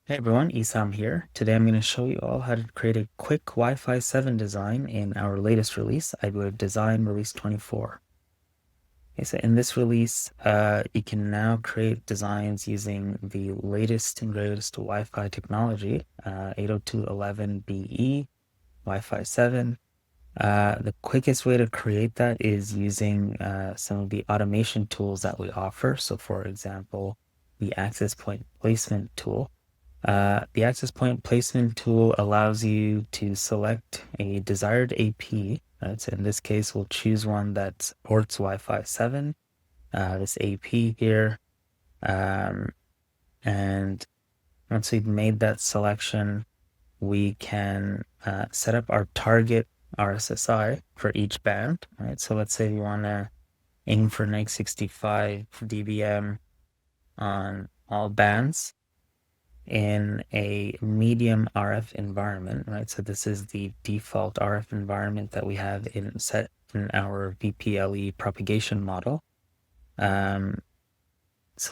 Hey everyone, Isam here. Today I'm going to show you all how to create a quick Wi-Fi 7 design in our latest release, iBwave Design Release 24. Okay, so in this release, you can now create designs using the latest and greatest Wi-Fi technology, 802.11be, Wi-Fi 7. The quickest way to create that is using some of the automation tools that we offer. So for example, the access point placement tool. The access point placement tool allows you to select a desired AP. Right? So in this case, we'll choose one that supports Wi-Fi 7, this AP here. Um, and once we've made that selection, we can set up our target RSSI for each band. Right? So let's say you want to aim for neg 65 dBm on all bands in a medium RF environment, right? So this is the default RF environment that we have set in our VPLE propagation model. So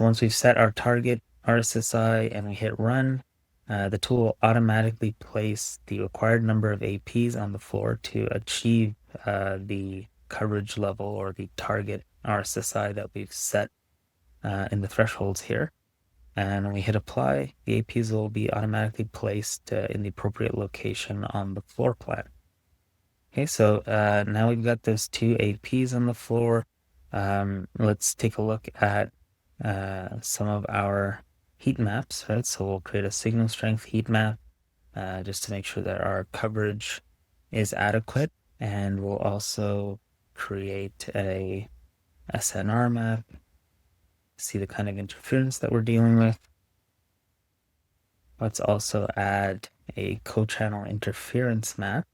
once we've set our target RSSI and we hit run, the tool will automatically place the required number of APs on the floor to achieve the coverage level or the target RSSI that we've set in the thresholds here. And when we hit apply, the APs will be automatically placed in the appropriate location on the floor plan. Okay, so now we've got those two APs on the floor. Let's take a look at some of our heat maps, right? So we'll create a signal strength heat map just to make sure that our coverage is adequate. And we'll also create a SNR map, see the kind of interference that we're dealing with. Let's also add a co-channel interference map.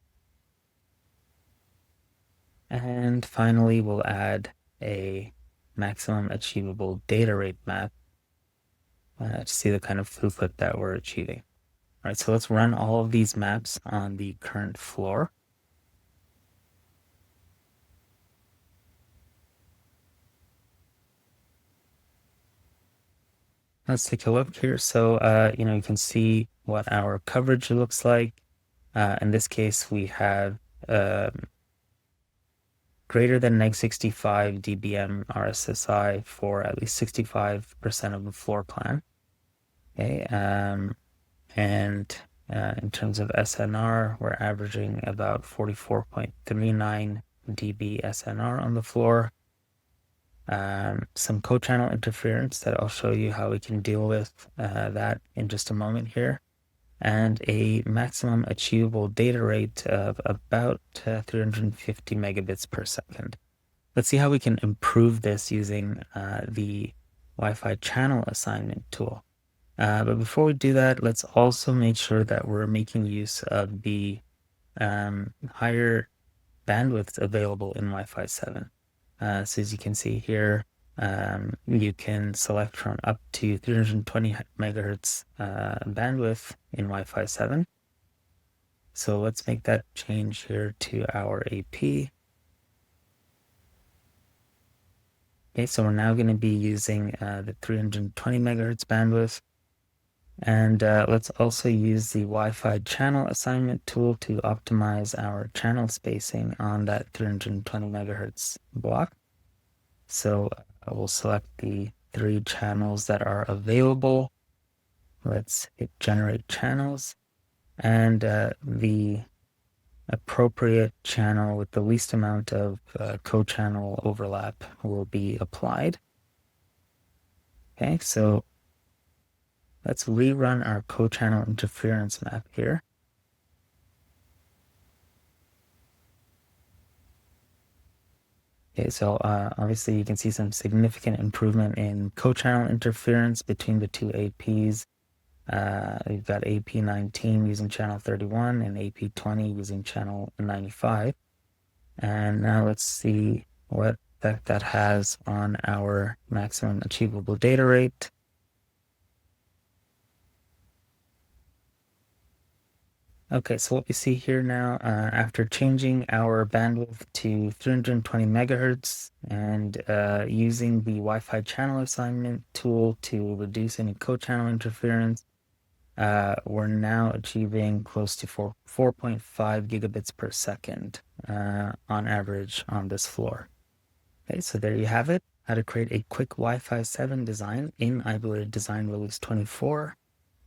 And finally, we'll add a maximum achievable data rate map to see the kind of throughput that we're achieving. All right, so let's run all of these maps on the current floor. Let's take a look here. So, you can see what our coverage looks like. In this case, we have greater than neg 65 dBm RSSI for at least 65% of the floor plan. Okay, and in terms of SNR, we're averaging about 44.39 dB SNR on the floor. Some co-channel interference that I'll show you how we can deal with that in just a moment here, and a maximum achievable data rate of about 350 megabits per second. Let's see how we can improve this using the Wi-Fi channel assignment tool. But before we do that, let's also make sure that we're making use of the higher bandwidth available in Wi-Fi 7. So as you can see here, you can select from up to 320 megahertz bandwidth in Wi-Fi 7. So let's make that change here to our AP. Okay, so we're now going to be using the 320 megahertz bandwidth. And let's also use the Wi-Fi channel assignment tool to optimize our channel spacing on that 320 megahertz block. So we'll select the 3 channels that are available. Let's hit generate channels, and the appropriate channel with the least amount of co-channel overlap will be applied. Okay, so let's rerun our co-channel interference map here. Okay, so obviously you can see some significant improvement in co-channel interference between the two APs. We've got AP19 using channel 31 and AP20 using channel 95. And now let's see what effect that has on our maximum achievable data rate. Okay, so what we see here now, after changing our bandwidth to 320 megahertz and using the Wi-Fi channel assignment tool to reduce any co-channel interference, we're now achieving close to 4.5 gigabits per second on average on this floor. Okay, so there you have it, how to create a quick Wi-Fi 7 design in iBwave Design Release 24.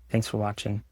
Thanks for watching.